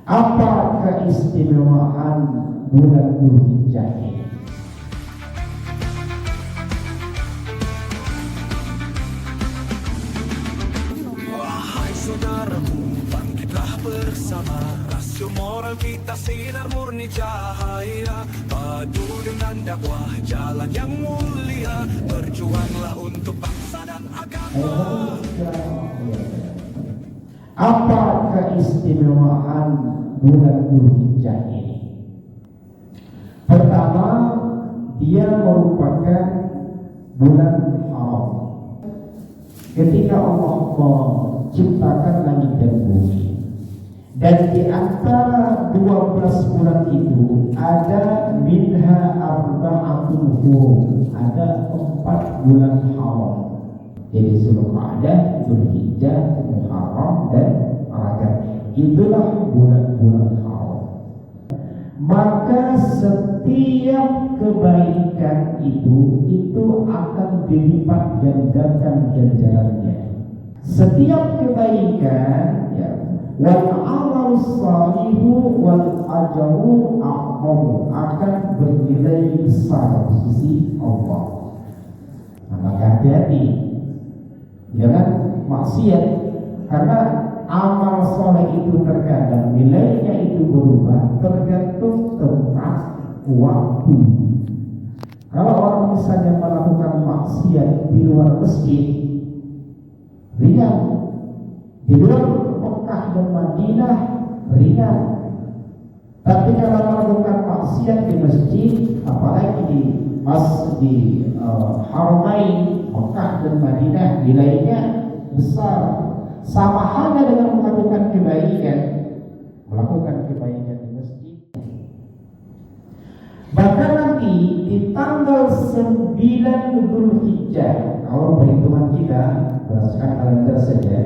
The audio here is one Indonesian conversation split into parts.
Apa keistimewaan bulan Dzulhijjah ini? Wahai saudaraku, bangkitlah bersama. Rasio moral kita sinar murni cahaya. Padu dengan dakwah jalan yang mulia. Berjuanglah untuk bangsa dan agama. Apa keistimewaan bulan Dzulhijjah ini? Pertama, dia merupakan bulan haram. Ketika Allah menciptakan langit dan bumi, dan di antara 12 bulan itu ada minha arba'atul hurum, ada 4 bulan haram. Jadi Zulqa'dah, Dzulhijjah, Muharram dan Rajab. Itulah bulan-bulan haram. Maka setiap kebaikan itu akan dilipat gandakan ganjarannya. Setiap kebaikan, ya, wal amal salihu wal ajru a'zamu, akan bernilai besar di sisi Allah. Nah, maka hati-hati jangan maksiat, karena amal soleh itu terkadang nilainya itu berubah tergantung tempat waktu. Kalau orang misalnya melakukan maksiat di luar masjid, ringan. Di luar Mekah dan Madinah, ringan. Tapi kalau melakukan maksiat di masjid, apalagi di Haramain Mekah dan Madinah, nilainya besar. Sama halnya dengan melakukan kebaikan di masjid. Bahkan nanti di tanggal 9 Dzulhijjah, kalau perhitungan kita berdasarkan kalender saja,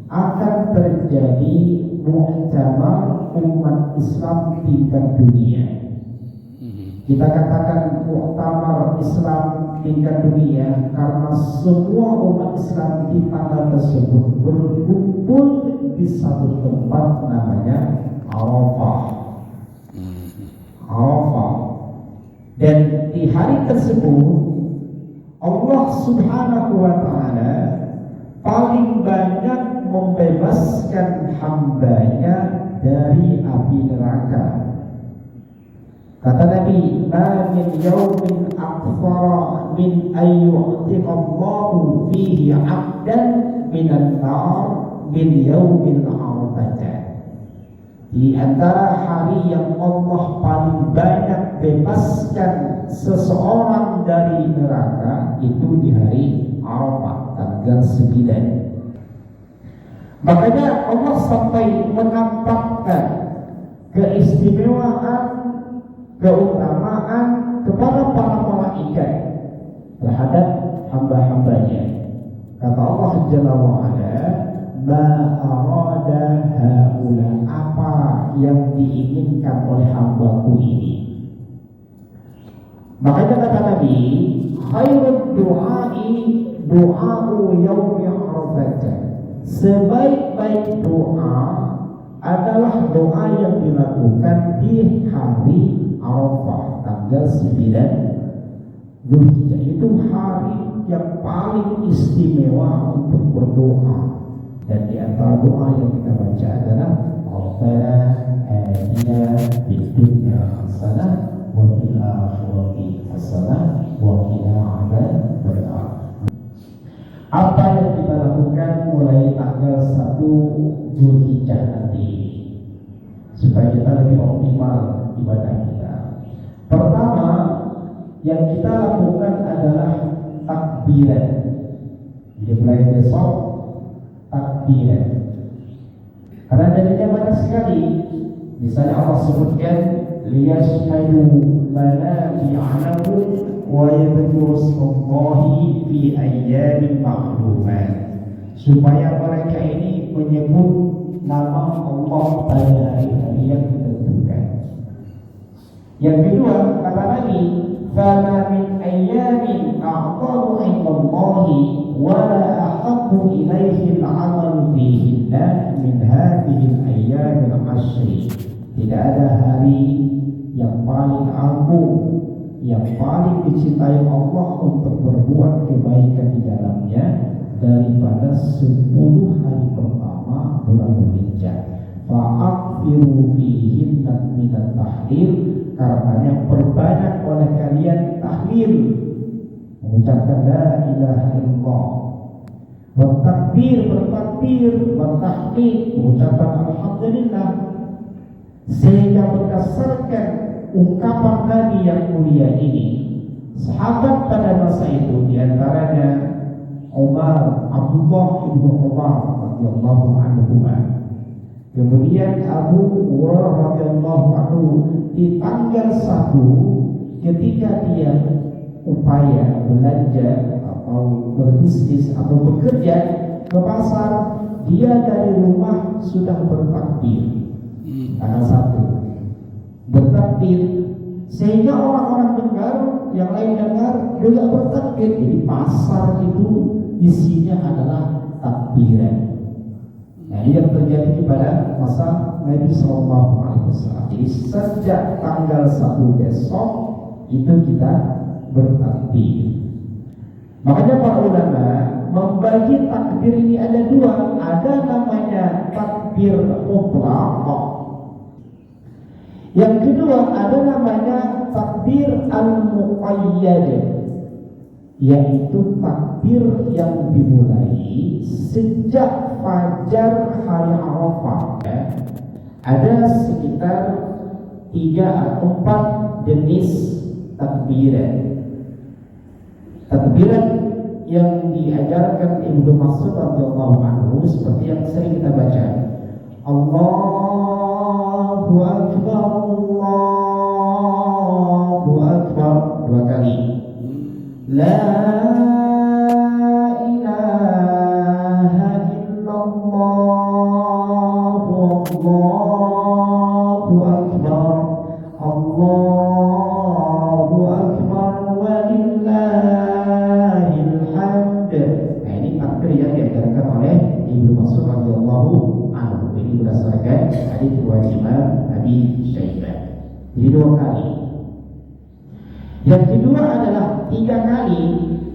akan terjadi muktamar umat Islam tingkat dunia. Kita katakan muktamar Islam tingkat dunia karena semua umat Islam di tanggal tersebut berkumpul di satu tempat namanya Arafah. Dan di hari tersebut Allah Subhanahu wa Ta'ala paling banyak membebaskan hambanya dari api neraka. Kata Nabi, "Ma min yawmin akthara min ayyu'tiqallahu fihi 'abdan minan nar min yawmil 'arafah." Di antara hari yang Allah paling banyak bebaskan seseorang dari neraka itu di hari Arafah tanggal 9. Makanya Allah sampai menampakkan keistimewaan, keutamaan kepada para malaikat terhadap hamba-hambanya. Kata Allah Jalla wa'ala, ma arada haula, apa yang diinginkan oleh hambaku ini. Makanya kata Nabi, khairud du'ai du'a'u yaumi Arafah. Sebaik-baik doa adalah doa yang dilakukan di hari Arafah tanggal 9 Dzulhijjah. Itu hari yang paling istimewa untuk berdoa. Dan di antara doa yang kita baca adalah Rabbana atina fid dunya hasanah wa fil akhirati hasanah wa qina adzabannar. Apa yang kita lakukan mulai tanggal 1 Dzulhijjah nanti supaya kita lebih optimal ibadah kita? Pertama yang kita lakukan adalah takbiran. Jadi mulai besok takbiran. Karena dalilnya banyak sekali. Misalnya Allah sebutkan liyashhadu manafi'a lahum wa yadhkuru ismallahi fi ayyamin ma'lumat, supaya mereka ini menyebut nama Allah pada hari-hari yang ditentukan. Yang kedua, kata Nabi, fama min ayyamin a'zamu 'indallahi wa la ahabbu ilayhi al-'amalu fihinna min hadhihi al-ayyam al-'ashr asyri. Tidak ada hari yang paling agung, yang paling dicintai Allah untuk berbuat kebaikan di dalamnya daripada 10 hari pertama bulan Dzulhijjah. Fa'akfiru fihi minat tahlil, karenanya perbanyak oleh kalian tahlil, mengucapkan la ilaha illallah, bertakbir, bertahlil, mengucapkan alhamdulillah, sehingga berdasarkan ungkapan Nabi yang mulia ini, sahabat pada masa itu diantaranya Abdullah bin Umar radhiyallahu anhu, kemudian Abu Hurairah radhiyallahu anhu, di tanggal 1 ketika dia upaya belanja atau berbisnis atau bekerja ke pasar, dia dari rumah sudah bertakbir. Tanggal 1 bertakbir, sehingga orang-orang dengar, yang lain dengar juga bertakbir. Jadi pasar itu isinya adalah takbiran. Nah, ini yang terjadi pada masa Nabi SAW. Jadi sejak tanggal 1 besok itu kita bertakbir. Makanya para ulama membagi takbir ini ada 2. Ada namanya takbir mutlaq, yang kedua ada namanya takbir al-muqayyad, yaitu takbir yang dimulai sejak fajar hari Arafah. Ada sekitar 3 atau 4 jenis takbiran. Takbiran yang diajarkan Ibnu Mas'ud radhiyallahu anhu seperti yang sering kita baca, Allahu Akbar, Allahu Akbar 2 kali, La ilaha illallah, Allahu Akbar, Allahu Akbar, walillahil hamd. Nah, ini takbir yang diajarkan oleh Ibnu Mas'ud radhiyallahu anhu. Ini berdasarkan hadis riwayat Imam Abi Syaibah. Jadi 2 kali. Yang kedua adalah 3 kali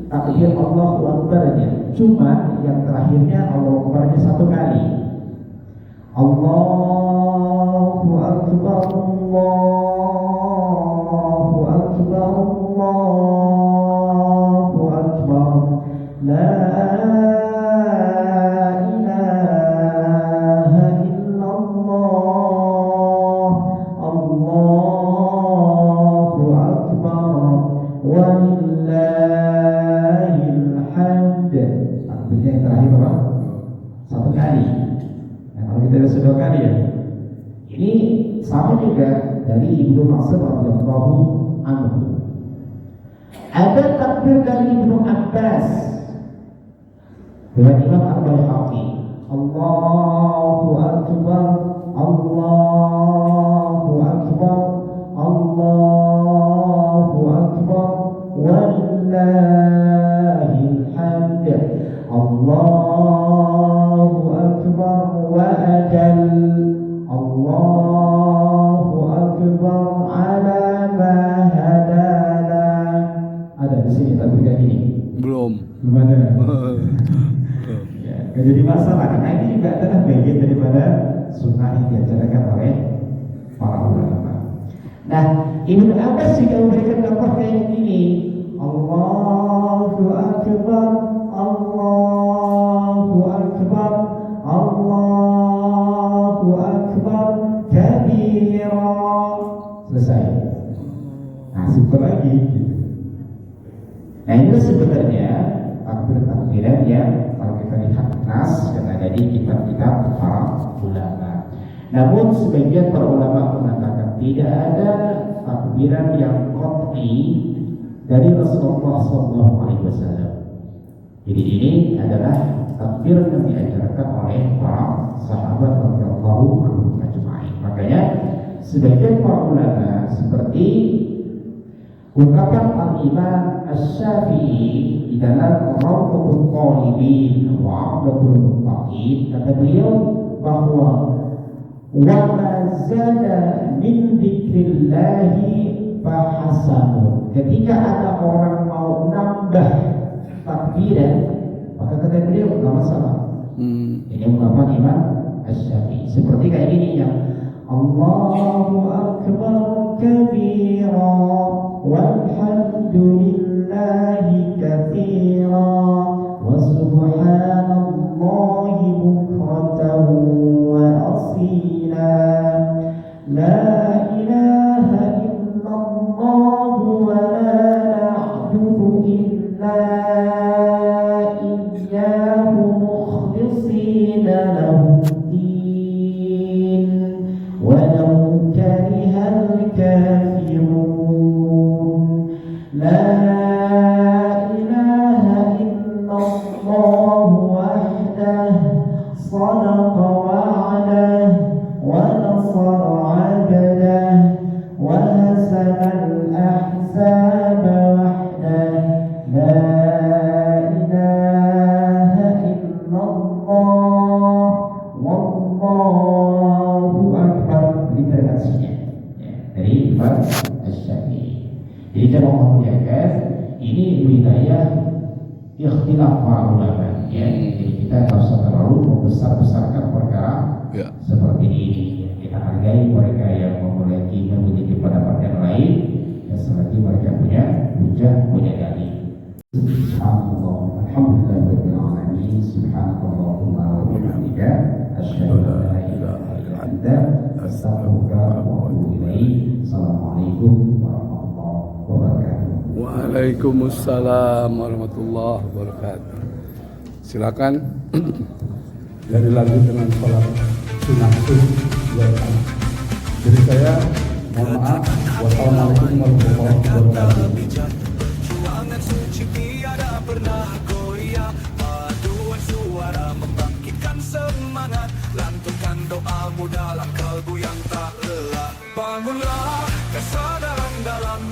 takbir Allahu Akbar-nya. Cuma yang terakhirnya Allahu Akbar-nya 1 kali. Allahu Akbar, Allahu Akbar, Allahu Akbar, La sudah kali ya. Ini sama juga dari Ibnu Mas'ud radhiyallahu anhu. Ada takbir dari Ibnu Abbas dengan Imam Al-Baihaqi, Allahu Akbar, Allahu Akbar, Allahu Akbar, walillahil hamd, Allahu Akbar wa ajal, Allahu Akbar ala ma hadana. Ada di sini takbir kayak gini? Belum. Belum ada. Ya, gak jadi masalah karena ini juga adalah bagian daripada sunnah yang diajarkan oleh para ulama. Nah, Ibnu Abbas juga memberikan contoh kayak gini, Allahu Akbar, Allahu Akbar, Allahu Akbar kabira. Selesai. Nah, super lagi. Nah, ini sebenarnya takbir-takbiran yang kalau kita lihat nas yang ada di kitab-kitab para ulama. Namun sebagian para ulama mengatakan tidak ada takbiran yang qat'i dari Rasulullah SAW. Jadi ini adalah takbir yang diajarkan oleh para sahabat radhiyallahu anhum ajma'in. Makanya sebagian para ulama seperti ungkapan Al-Imam Asy-Syafi'i di dalam Rawdatul Talibin wa 'Amdatul Muttaqin, kata beliau bahwa wa ma zada min dzikrillahi fahasanun. Ketika ada orang mau nambah takbiran, maka kata beliau nggak masalah. Ini ungkapan Imam Asy-Syafi'i. Seperti kayak gini ya. Allahu akbar kabira walhamdulillahi katsira wa subhanallahi bukratan wa asila. La ilaha illallah wa la na'budu illa iyyahu mukhlishina lahu-d-din walau karihal kafirun. La ilaha illallah wahdah sadaqa wa'dah wa nasara 'abdah wa hazama al-ahzaba wahdah. La ilaha illallah wallahu akbar. Literasinya dari Imam Asy-Syafi'i. Jadi saya mau mengucapkan ini wilayah ikhtilaf para ulama ya. Jadi kita tak usah terlalu membesar-besarkan perkara seperti ini. Kita hargai mereka yang memiliki pendapat yang lain dan selagi mereka punya hujah, punya dalil. Subhanallah, alhamdulillahirabbil alamin, subhanallahumma wa bihamdika asyhadu an la ilaha illa anta astaghfiruka wa atubu ilaik. Assalamualaikum warahmatullahi wabarakatuh. Waalaikumsalam warahmatullahi wabarakatuh. Silakan dari lanjut dengan sholat sunnah sunnah. Jadi saya mohon maaf. Wassalamualaikum warahmatullahi wabarakatuh. Juangan suci tiada pernah goyah, paduan suara membangkitkan semangat, lantunkan doamu dalam kalbu yang tak lelah. Bangunlah kesadaran dalam